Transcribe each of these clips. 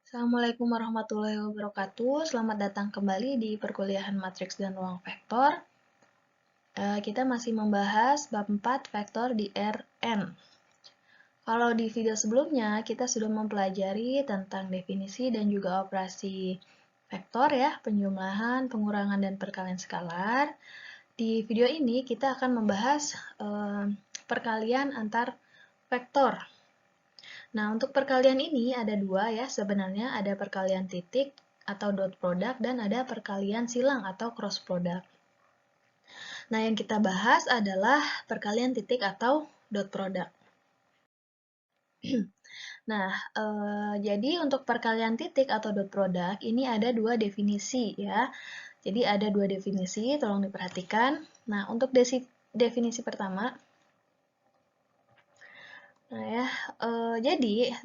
Assalamualaikum warahmatullahi wabarakatuh. Selamat datang kembali di perkuliahan matriks dan ruang vektor. Kita masih membahas bab 4 vektor di Rn. Kalau di video sebelumnya, kita sudah mempelajari tentang definisi dan juga operasi vektor ya, penjumlahan, pengurangan, dan perkalian skalar. Di video ini kita akan membahas perkalian antar vektor. Nah, untuk perkalian ini ada dua ya, sebenarnya ada perkalian titik atau dot product dan ada perkalian silang atau cross product. Nah, yang kita bahas adalah perkalian titik atau dot product. Nah, jadi untuk perkalian titik atau dot product ini ada dua definisi ya. Jadi ada dua definisi, tolong diperhatikan. Nah, untuk definisi pertama, nah ya, jadi,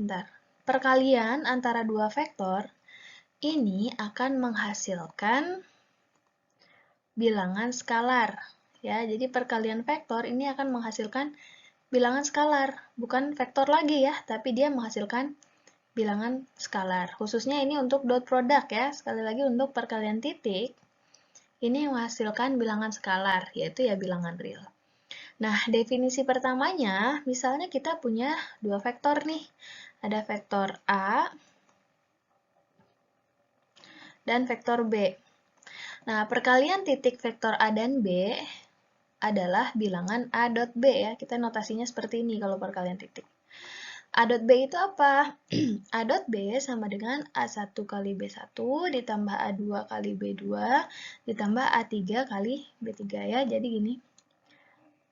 perkalian antara dua vektor ini akan menghasilkan bilangan skalar. Ya, jadi perkalian vektor ini akan menghasilkan bilangan skalar, bukan vektor lagi ya, tapi dia menghasilkan bilangan skalar. Khususnya ini untuk dot product ya, sekali lagi untuk perkalian titik, ini menghasilkan bilangan skalar, yaitu ya bilangan real. Nah, definisi pertamanya, misalnya kita punya dua vektor nih, ada vektor A dan vektor B. Nah, perkalian titik vektor A dan B adalah bilangan A dot B ya. Kita notasinya seperti ini kalau perkalian titik. A dot B itu apa? A dot B sama dengan A1 kali B1 ditambah A2 kali B2 ditambah A3 kali B3 ya. Jadi gini.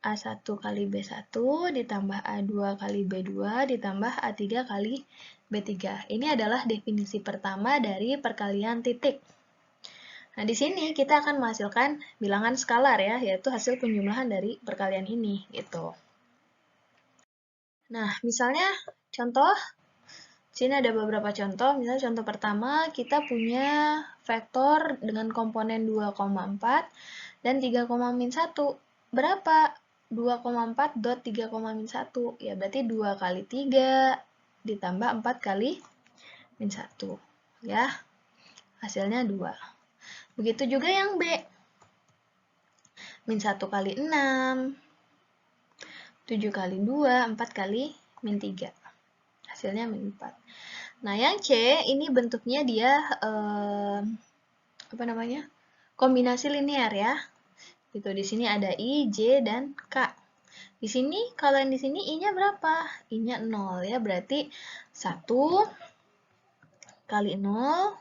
A1 kali B1 ditambah A2 kali B2 ditambah A3 kali B3. Ini adalah definisi pertama dari perkalian titik. Nah, di sini kita akan menghasilkan bilangan skalar ya, yaitu hasil penjumlahan dari perkalian ini, gitu. Nah, misalnya contoh, sini ada beberapa contoh. Misalnya contoh pertama, kita punya vektor dengan komponen 2,4 dan 3,-1. Berapa? 2,4 dot 3,-1. Ya, berarti 2 kali 3 ditambah 4 kali min 1. Ya, hasilnya 2. Begitu juga yang B. Min 1 kali 6, 7 kali 2, 4 kali min 3. Hasilnya min 4. Nah, yang C ini bentuknya dia kombinasi linear ya. Gitu. Di sini ada I, J, dan K. Di sini kalau yang di sini I-nya berapa? I-nya 0 ya, berarti 1 kali 0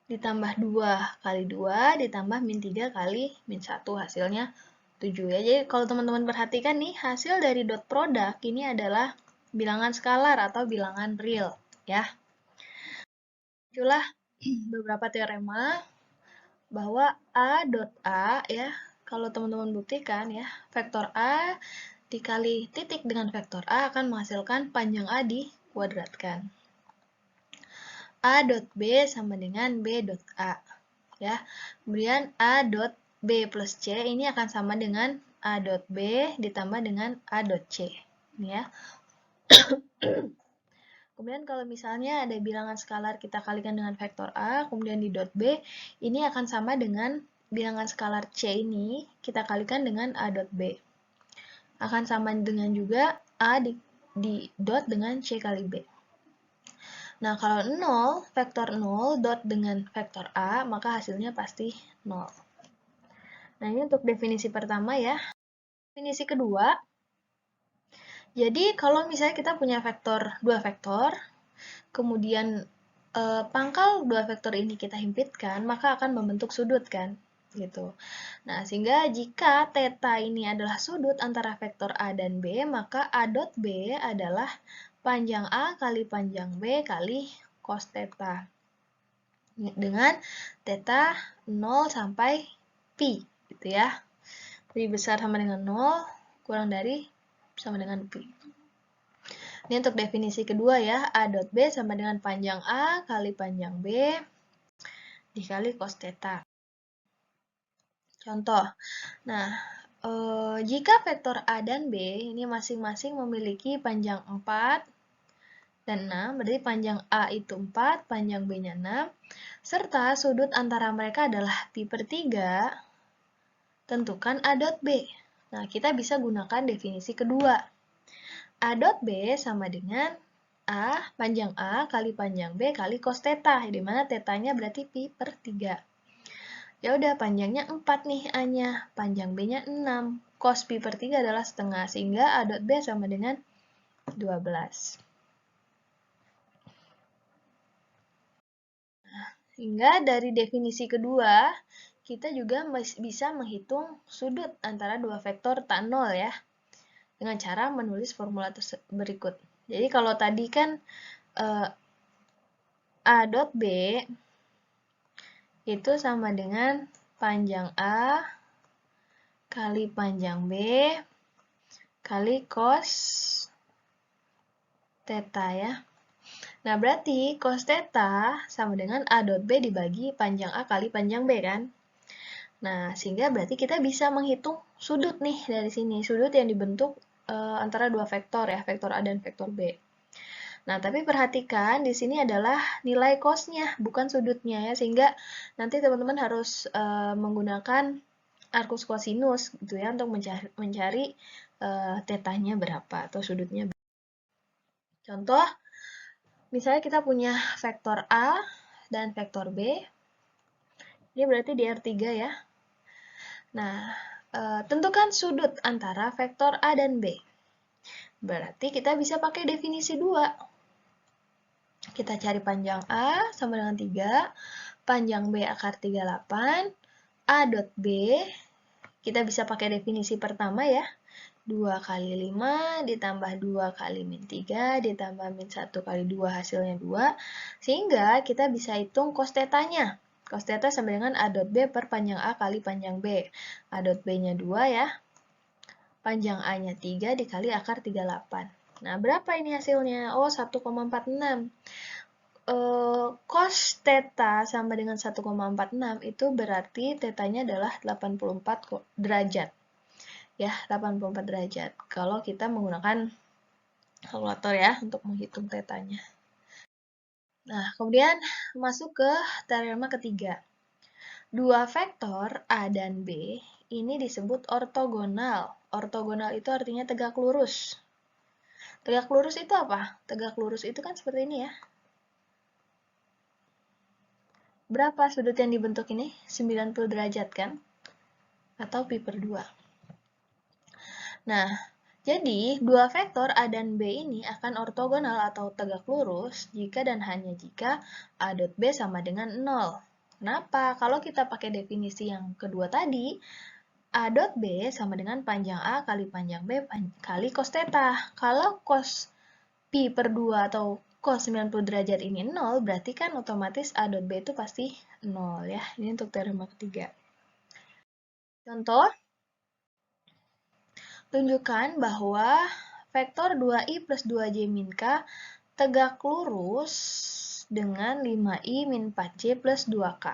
ditambah 2 kali 2 ditambah min 3 kali min 1, hasilnya 7 ya. Jadi kalau teman-teman perhatikan nih, hasil dari dot product ini adalah bilangan skalar atau bilangan real ya. Itulah beberapa teorema bahwa A dot A ya, kalau teman-teman buktikan ya, vektor A dikali titik dengan vektor A akan menghasilkan panjang A dikuadratkan. A dot B sama dengan B dot A ya. Kemudian A dot B plus C ini akan sama dengan A dot B ditambah dengan A dot C. Ini ya. Kemudian kalau misalnya ada bilangan skalar kita kalikan dengan vektor A, kemudian di dot B, ini akan sama dengan bilangan skalar C ini kita kalikan dengan A dot B. Akan sama dengan juga A di dot dengan C kali B. Nah, kalau 0, vektor 0 dot dengan vektor A, maka hasilnya pasti 0. Nah, ini untuk definisi pertama ya. Definisi kedua, jadi kalau misalnya kita punya dua vektor, kemudian pangkal dua vektor ini kita himpitkan, maka akan membentuk sudut kan, gitu. Nah, sehingga jika theta ini adalah sudut antara vektor A dan B, maka A dot B adalah panjang A kali panjang B kali cos theta. Dengan theta 0 sampai pi, gitu ya. Pi besar sama dengan 0, kurang dari sama dengan pi. Ini untuk definisi kedua ya, A dot B sama dengan panjang A kali panjang B dikali cos theta. Contoh, nah, jika vektor A dan B ini masing-masing memiliki panjang 4 dan 6, berarti panjang A itu 4, panjang B-nya 6, serta sudut antara mereka adalah pi per 3, tentukan A dot B. Nah, kita bisa gunakan definisi kedua. A dot B sama dengan panjang A kali panjang B kali cos theta, di mana tetanya berarti pi per 3. Ya udah, panjangnya 4 nih A-nya, panjang B-nya 6. Cos pi per 3 adalah setengah, sehingga A dot B sama dengan 12. Sehingga dari definisi kedua, kita juga bisa menghitung sudut antara dua vektor tak nol ya, dengan cara menulis formula berikut. Jadi kalau tadi kan A dot B itu sama dengan panjang A kali panjang B kali cos theta ya. Nah, berarti cos theta sama dengan A dot B dibagi panjang A kali panjang B kan? Nah, sehingga berarti kita bisa menghitung sudut nih dari sini. Sudut yang dibentuk antara dua vektor ya, vektor A dan vektor B. Nah, tapi perhatikan di sini adalah nilai cosnya, bukan sudutnya ya, sehingga nanti teman-teman harus menggunakan arcus cosinus gitu ya untuk mencari tetanya berapa atau sudutnya berapa. Contoh, misalnya kita punya vektor A dan vektor B. Ini berarti di R3 ya. Nah, tentukan sudut antara vektor A dan B. Berarti kita bisa pakai definisi 2. Kita cari panjang A sama dengan 3, panjang B akar 38, A dot B, kita bisa pakai definisi pertama ya, 2 kali 5 ditambah 2 kali min 3 ditambah min 1 kali 2 hasilnya 2, sehingga kita bisa hitung cos theta-nya. Cos theta sama dengan A dot B per panjang A kali panjang B. A dot B-nya 2 ya, panjang A-nya 3 dikali akar 38. Nah, berapa ini hasilnya? Oh, 1,46. Cos theta sama dengan 1,46 itu berarti tetanya adalah 84 derajat. Ya, 84 derajat. Kalau kita menggunakan kalkulator ya untuk menghitung tetanya. Nah, kemudian masuk ke teorema ketiga. Dua vektor A dan B ini disebut ortogonal. Ortogonal itu artinya tegak lurus. Tegak lurus itu apa? Tegak lurus itu kan seperti ini ya. Berapa sudut yang dibentuk ini? 90 derajat kan? Atau pi per 2. Nah, jadi, dua vektor A dan B ini akan ortogonal atau tegak lurus jika dan hanya jika A dot B sama dengan 0. Kenapa? Kalau kita pakai definisi yang kedua tadi, A dot B sama dengan panjang A kali panjang B kali cos theta. Kalau cos pi per 2 atau cos 90 derajat ini 0, berarti kan otomatis A dot B itu pasti 0 ya. Ini untuk teorema ketiga. Contoh, tunjukkan bahwa vektor 2i plus 2j min k tegak lurus dengan 5i min 4j plus 2k.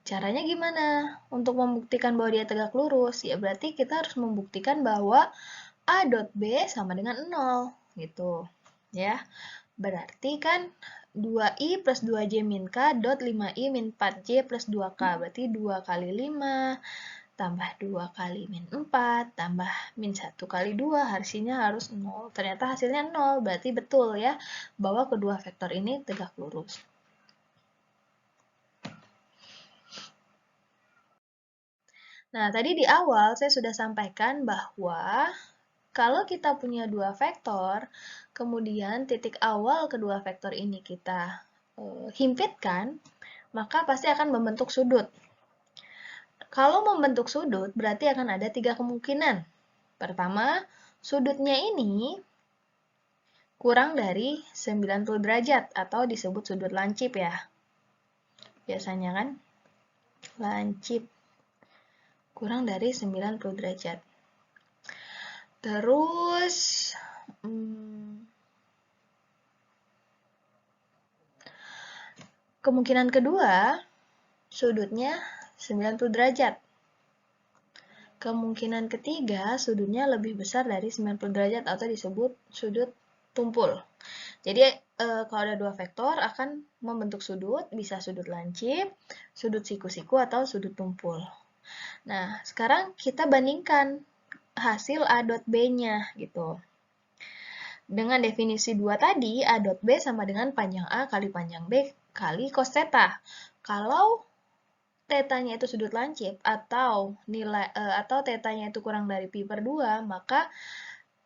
Caranya gimana? Untuk membuktikan bahwa dia tegak lurus, ya berarti kita harus membuktikan bahwa A dot B sama dengan 0, gitu. Ya, berarti kan 2i plus 2j min k dot 5i min 4j plus 2k, berarti 2 kali 5, tambah 2 kali min 4, tambah min 1 kali 2, hasilnya harus 0. Ternyata hasilnya 0, berarti betul ya, bahwa kedua vektor ini tegak lurus. Nah, tadi di awal saya sudah sampaikan bahwa kalau kita punya dua vektor, kemudian titik awal kedua vektor ini kita himpitkan, maka pasti akan membentuk sudut. Kalau membentuk sudut, berarti akan ada 3 kemungkinan. Pertama, sudutnya ini kurang dari 90 derajat atau disebut sudut lancip ya. Biasanya kan, lancip. Kurang dari 90 derajat. Terus, kemungkinan kedua, sudutnya 90 derajat. Kemungkinan ketiga, sudutnya lebih besar dari 90 derajat atau disebut sudut tumpul. Jadi kalau ada dua vektor akan membentuk sudut, bisa sudut lancip, sudut siku-siku, atau sudut tumpul. Nah, sekarang kita bandingkan hasil A dot B-nya gitu. Dengan definisi 2 tadi, A dot B sama dengan panjang A kali panjang B kali cos theta. Kalau tetanya itu sudut lancip atau tetanya itu kurang dari pi per 2, maka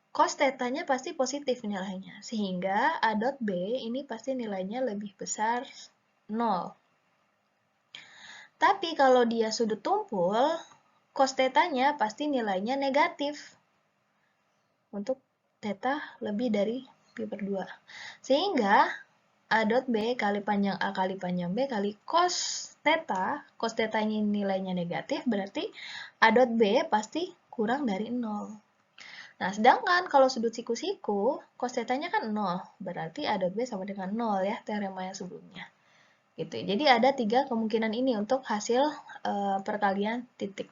cos tetanya pasti positif nilainya. Sehingga A dot B ini pasti nilainya lebih besar 0. Tapi kalau dia sudut tumpul, cos tetanya pasti nilainya negatif. Untuk theta lebih dari pi per 2. Sehingga A dot B kali panjang A kali panjang B kali cos tetanya nilainya negatif, berarti A dot B pasti kurang dari 0. Nah, sedangkan kalau sudut siku-siku, cos tetanya kan 0, berarti A dot B sama dengan 0 ya, teorema yang sebelumnya. Gitu. Jadi ada 3 kemungkinan ini untuk hasil perkalian titik.